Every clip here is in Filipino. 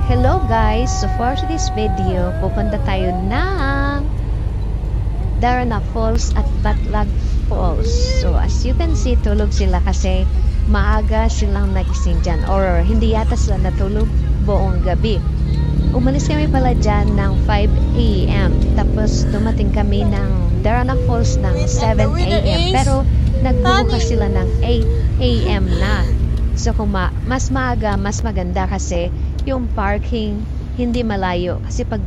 Hello guys! So for this video, pupunta tayo ng Darana Falls at Batlag Falls. So as you can see, tulog sila kasi maaga silang nagising dyan, or hindi yata sila natulog buong gabi. Umalis kami pala dyan ng 5 AM. Tapos dumating kami ng Darana Falls ng 7 AM. Pero nagbubukas sila ng 8 AM na. So kung mas maaga, mas maganda kasi yung parking hindi malayo. Kasi pag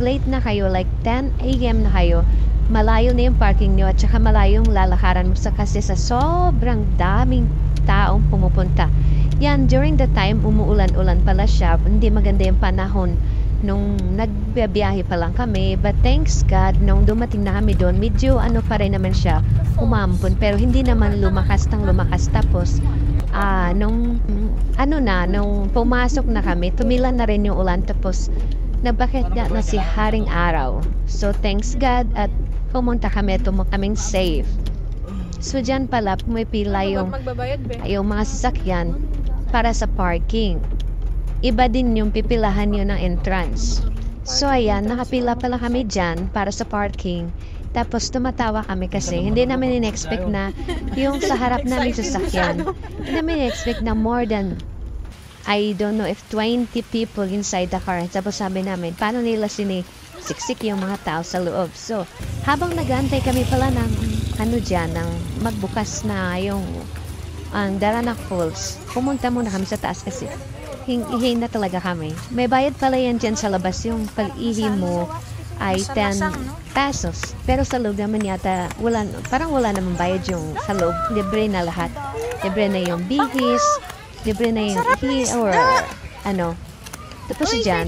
late na kayo, like 10 AM na kayo, malayo na yung parking nyo at saka malayo yung lalakaran mo kasi sa sobrang daming taong pumupunta. Yan, during the time, umuulan-ulan pala siya. Hindi maganda yung panahon nung nagbiyahe pa lang kami. But thanks God, nung dumating na kami doon, medyo ano pa rin naman siya, umampon. Pero hindi naman lumakas tang lumakas. Tapos, nung pumasok na kami, tumilan na rin yung ulan. Tapos, nabakit na si Haring Araw. So, thanks God at pumunta kami, kaming safe. So, dyan pala, pumipila yung mga sasakyan para sa parking. Iba din yung pipilahan nyo ng entrance. So, ayan, nakapila pala kami dyan para sa parking. Tapos, tumatawa kami kasi hindi namin in-expect na yung sa harap namin sasakyan. Hindi namin in-expect na more than, I don't know if 20 people inside the car. Tapos sabi namin, paano nila sinisiksik yung mga tao sa loob. So, habang nag-aantay kami pala ng ng magbukas na yung ang Darana Falls, pumunta muna kami sa taas kasi ihi na talaga kami. May bayad pala yan dyan sa labas. Yung pag-ihi mo ay 10 pesos. Pero sa loob naman yata, parang wala namang bayad yung sa loob. Libre na lahat. Libre na yung bihis, libre na yung ihi, or ano. Tapos dyan,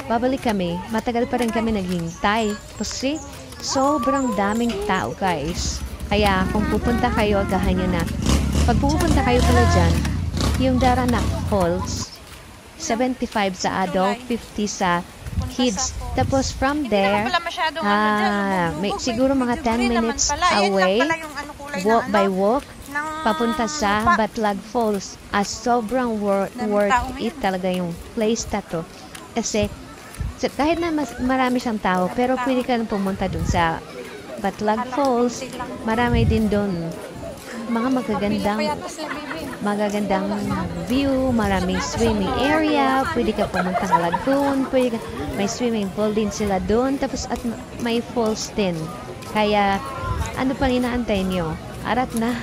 babalik kami. Matagal pa rin kami naghintay. Kasi sobrang daming tao, guys. Kaya kung pupunta kayo, agahan nyo na. Pag pupunta kayo pala dyan, yung Darana Falls, 75 sa adult, 50 sa kids. Tapos from there, siguro mga 10 minutes away, walk by walk, papunta sa Batlag Falls. Sobrang worth it talaga yung place na to. Kasi kahit na marami siyang tao, pero pwede ka nang pumunta dun sa Batlag Falls. Marami din dun mga magagandang view, maraming swimming area, pwede ka pumunta ng lagoon, may swimming pool din sila doon, tapos at may falls din. Kaya ano pa inaantay nyo? Arat na.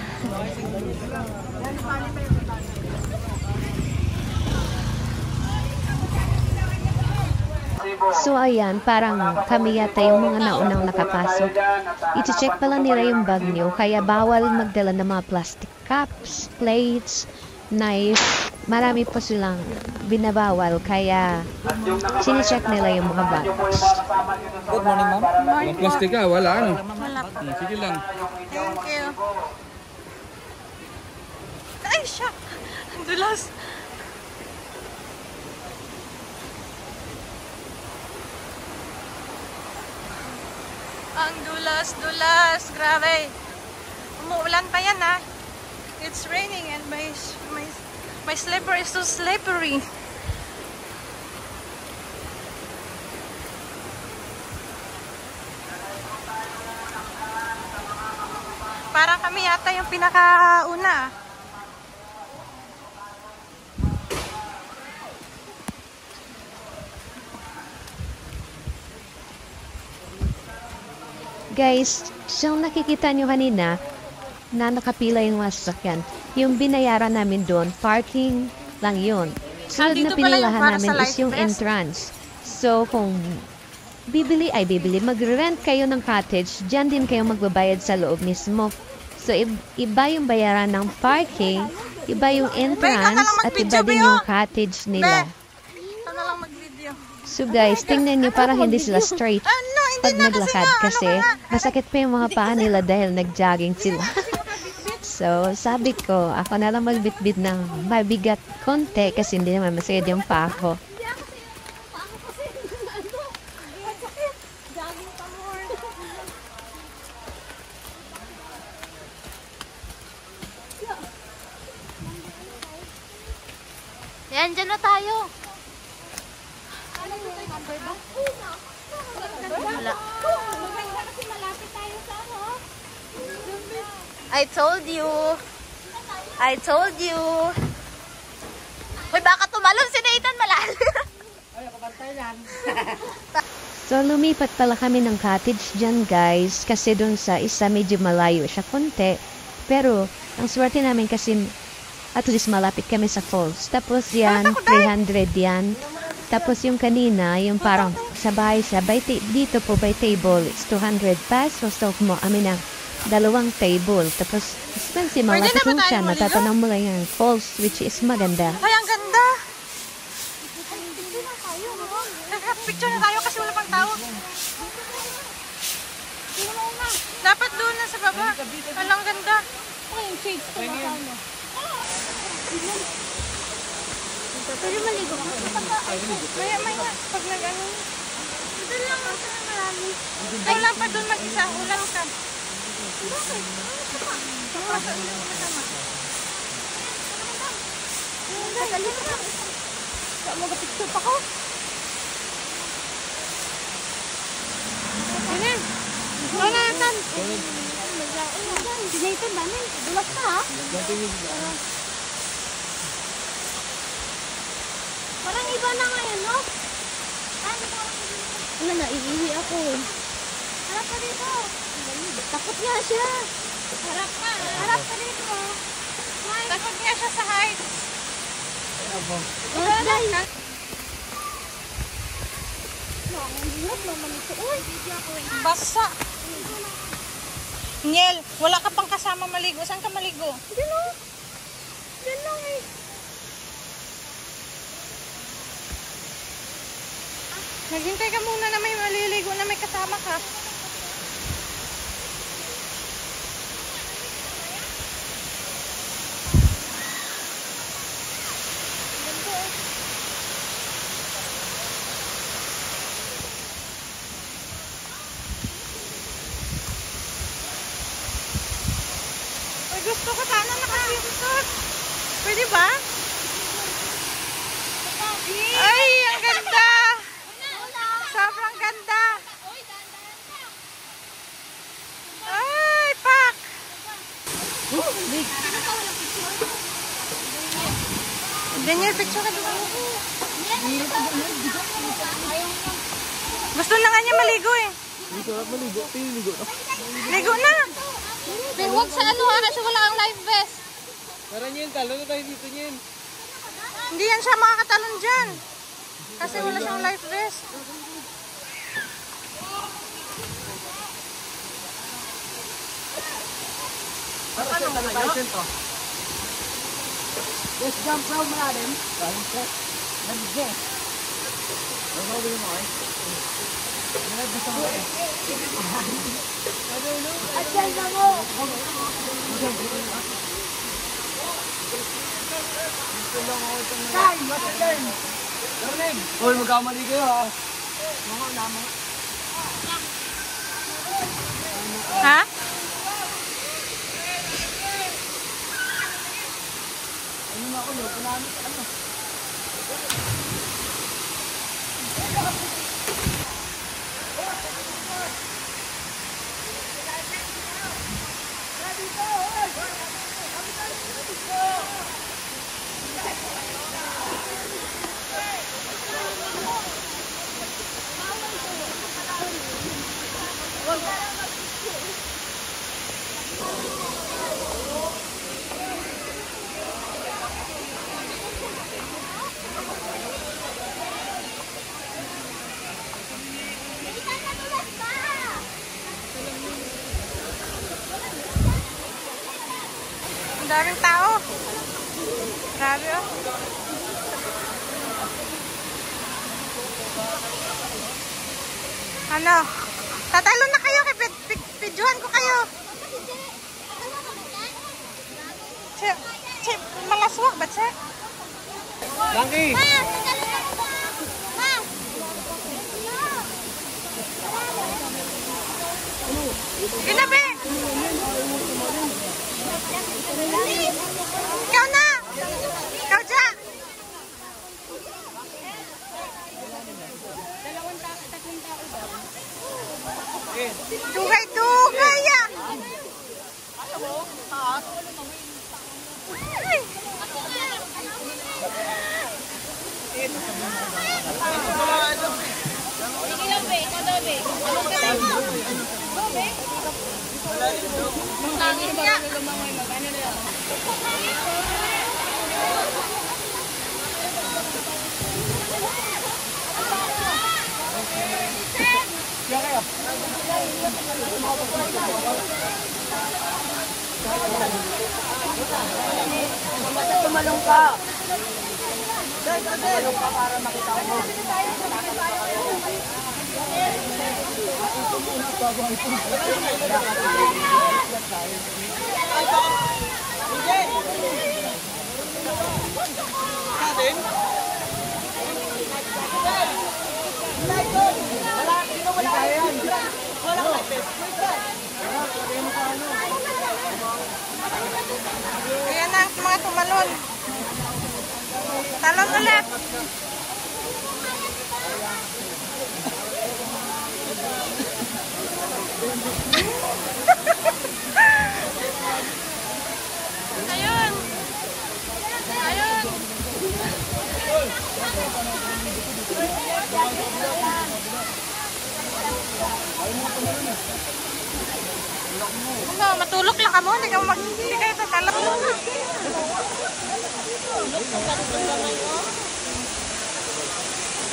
So ayan, parang kami yata yung mga naunang nakapasok. I-check pala nila yung bag nyo, kaya bawal magdala ng mga plastic cups, plates, knife. Marami po silang binabawal, kaya sini-check nila yung mga bags. Good morning, ma'am. Walang plastic ka, wala ano? Wala. Sige lang. Thank you. Ay, siya! Ang dulas! Ang dulas! Grabe! Umuulan pa yan, ha? It's raining and my slipper is so slippery. Parang kami yata yung pinakauna. Guys, so nakikita nyo kanina na nakapila yung mga sasakyan. Yung binayaran namin doon, parking lang yun. Sunod na pinilahan namin is yung entrance. So, kung bibili, magre-rent kayo ng cottage, dyan din kayo magbabayad sa loob mismo. So, iba yung bayaran ng parking, iba yung entrance, at iba din yung cottage nila. So guys, tingnan nyo, parang hindi sila straight pag naglakad kasi masakit pa yung mga paa nila dahil nag-jogging sila. So, sabi ko, ako na lang magbitbit ng mabigat konti kasi hindi naman masakit yung paa ko. Yan, dyan na tayo. Wala. I told you. I told you. Uy, baka tumalon si Nathan malalim. Ay, kapantay yan. So, lumipat pala kami ng cottage dyan, guys. Kasi doon sa isa, medyo malayo siya konti. Pero, ang swerte namin kasi at least malapit kami sa falls. Tapos yan, 300 yan. Tapos yung kanina, yung parang sa bahay siya, dito po by table, it's 200 pesos. So, mo amin ng dalawang table. Tapos, expensive, malapit lang siya. Natatanong mo lang yung falls, which is maganda. Ay, ang ganda. Nag-picture na tayo kasi wala pang tao. Dapat doon na sa baba. Alang ganda. Pero maligo ka. Maya. Pag nag-ano. Doon lang ako sa marami. Ikaw lang pa doon mag-isa. Ulang ka. Bakit? Mag-picture pa ko. Ganyan. Wala yan. Si Nathan, dami. Dulas ka, ha? Parang iba na ngayon, no? Wala, naiihi ako. Harap ka dito. Takot nga siya. Harap ka. Harap ka dito. Takot nga siya sa height. Guys. Ang hirap naman ito. Uy, Basa. Niel, wala ka pang kasama maligo. Saan ka maligo? Diyan o. Diyan lang eh. Naghintay ka muna na may maliligo na may kasama ka. Ay, gusto ko sana nakaswimsuit. Pwede ba? Ay, ang ganda! Sobrang ganda! Ay, pak! Daniel, picture ka dito. Gusto na nga niya maligo eh. Dito na maligo. Ligo na. Ligo na! Pero huwag sa ano ha, kasi wala ang life vest. Tara Nyen, talo na tayo dito Nyen. Hindi yan siya makakatalon dyan. Kasi wala siyang life vest. Ano na license to? Let's jump round malalim. Let's go. Ano ba yung mga? Atyan na mo! Time! What's your turn? Darling! Hoy, magkamali kayo ha. Mga lamang. Ha? Ano na ako yun? Punamit ano? Ang daming tao. Grabe oh. Ano? Tatalo na kayo. Pidyohan ko kayo. Malaswak ba siya? Langki! Ginabi! Ikaw na! Ikaw dyan! Dugay-dugay ah! Tumalong ka. Tumalong ka para makita mo. Ayan na, mga tumalon. Talon ulit. Ayun. Ayun. Ano, matulog lang ka mo, hindi kayo tatalon.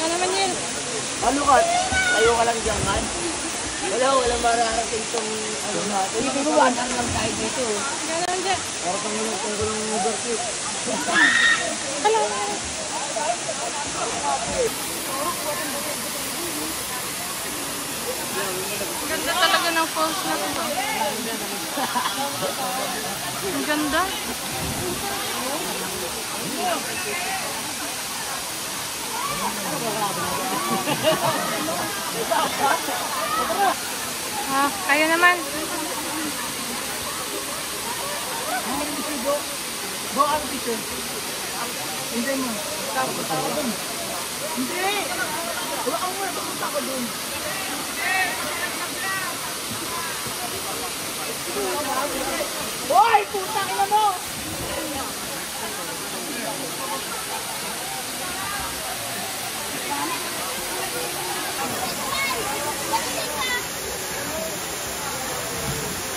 Ano naman yun? Ano ka? Tayo ka lang dyan, man. Walang mararating itong ano natin. Hindi mo ba? Lang tayo dito. Gano'n dyan. Para kang yung tungkol ng overfit. Hello. Ganda talaga ng falls na to. Ang ganda. Ah, kayo naman. Go ang picture. Hindi mo. Tapos ako dun. Hindi! Wala kang mo. Tapos ako dun. Hoy! Putang ina mo!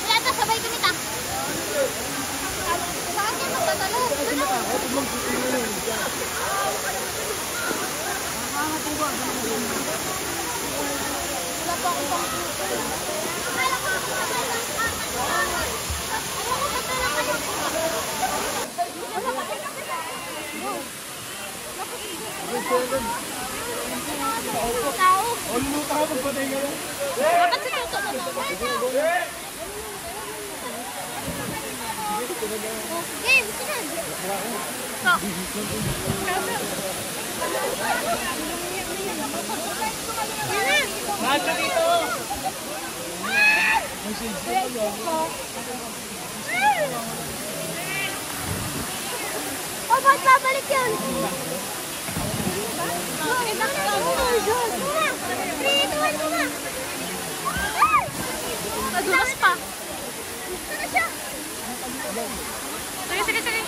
Wala, sabay kumita. Saan ka magtatalon? Wala pa akong pang-tutor. Akala ko ako matalang ka. Ayoko matalang ka. Tao. Dapat si Toto mo. Game, sige. Nasa dito! Oh, ba't babalik yun? Nadulas pa. Ito na siya. Sige, sige, sige.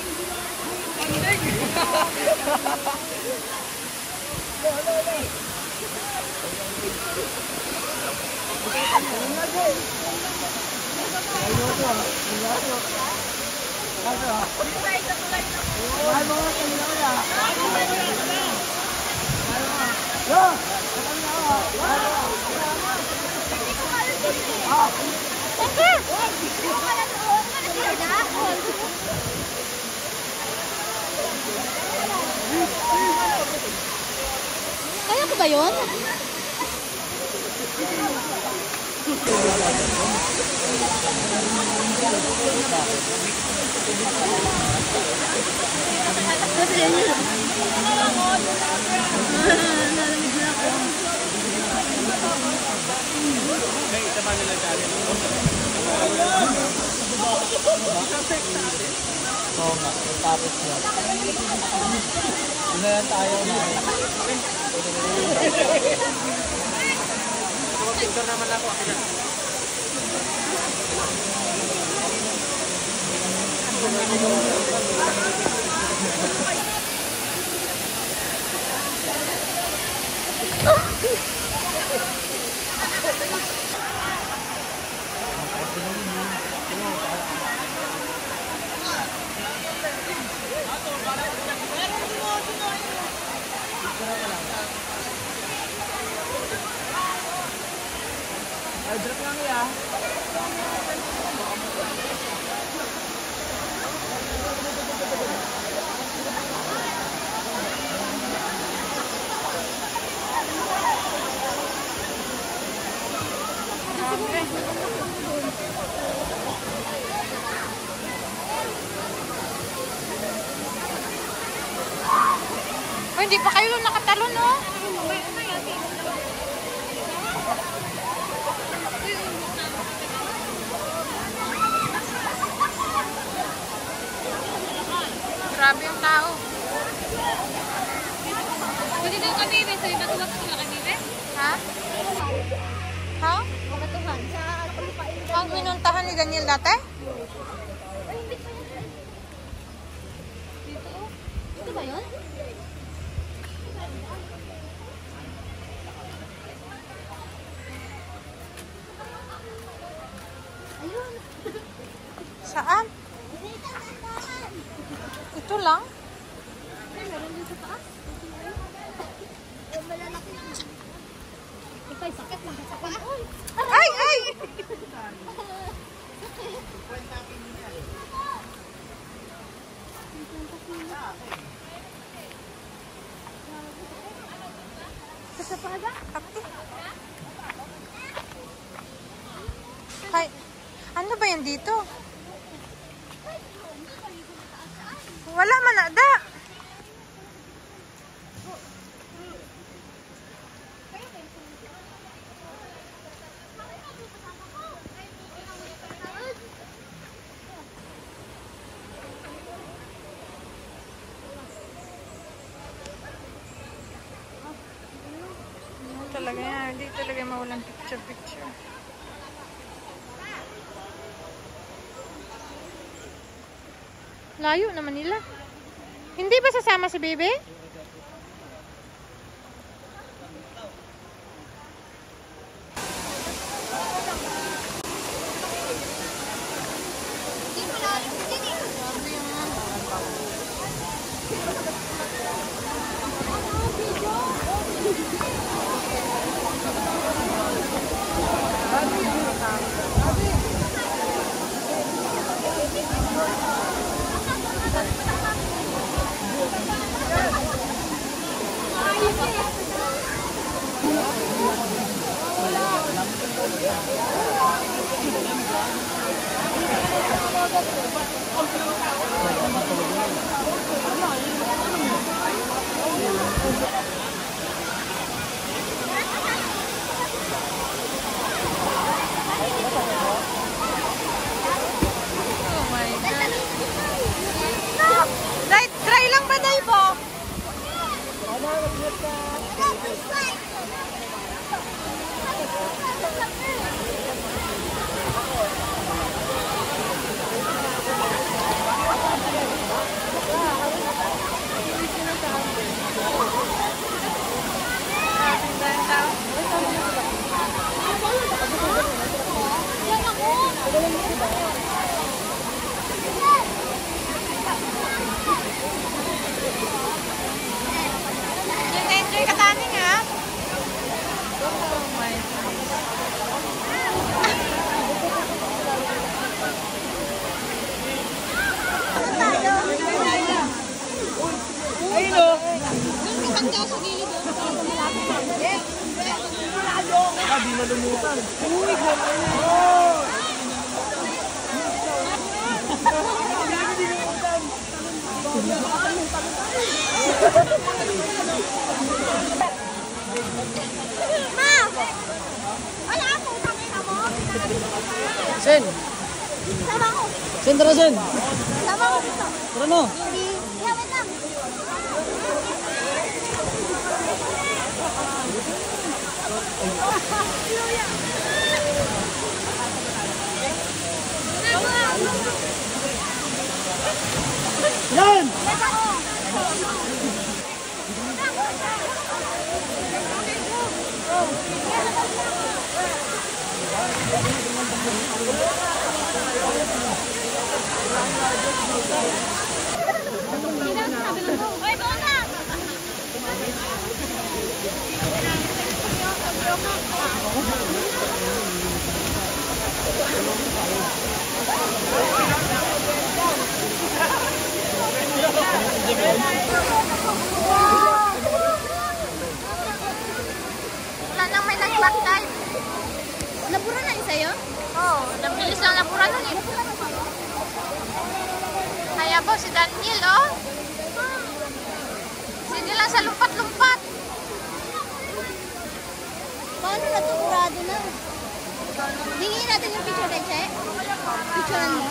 Kaya ko ba yun? Oo nga, tapos na. Yun na lang tayo na. Picture naman ako. Drop lang ya. Oh, hindi pa kayo nakatalon, no? Grabe yung tao. Pwede daw kanina, sa'yo natuwag sila kanina. Ha? Ha? Matuhan sa lupain. Ang pinuntahan ni Daniel dati? Dito, oh. Ito ba yun? Ayun. Saan? Ito lang? Ay, meron din sa taas. Malalaki na. Ipay, sakit lang sa paa. Ay! Ay! Sa paga? Ay, ano ba yan dito? Wala man ada. Talaga yan, hindi talaga mawalan picture. Layo naman nila. Hindi ba sasama si Bebe? Dry lang ba, Day po? Enjoy ka taning, ha? Oh my God. Ayun o. Di malumutan. Uy, Ma! Wala ako, tangin mo. Sen. Sama ko. Sen, tara Sen. Sama ko. Tara no. Yeah, wait lang. Oy, Bona! Wala nang may nag-back dive. Nabura na isa yun? Oo, nabilis lang nabura nun eh. Kaya po si Daniel, oh. Sige lang sa lumpat-lumpat. Paano na ito? Kurado na. Hingin natin yung picture na siya eh. Picturean mo.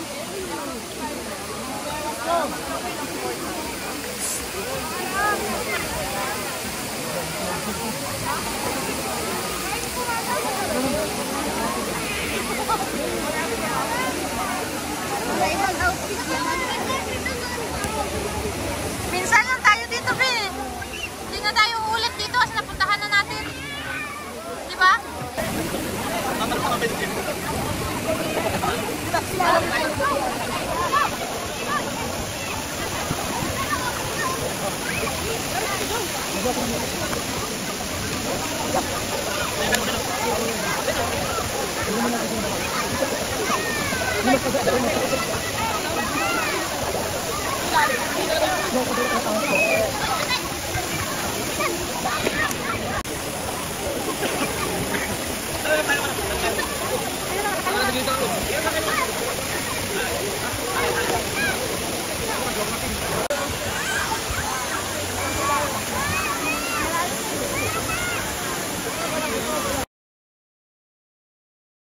Wala ibang outfit yan. Minsan lang tayo dito, Be. Hindi na tayo uulit dito kasi napuntahan na natin. Di ba?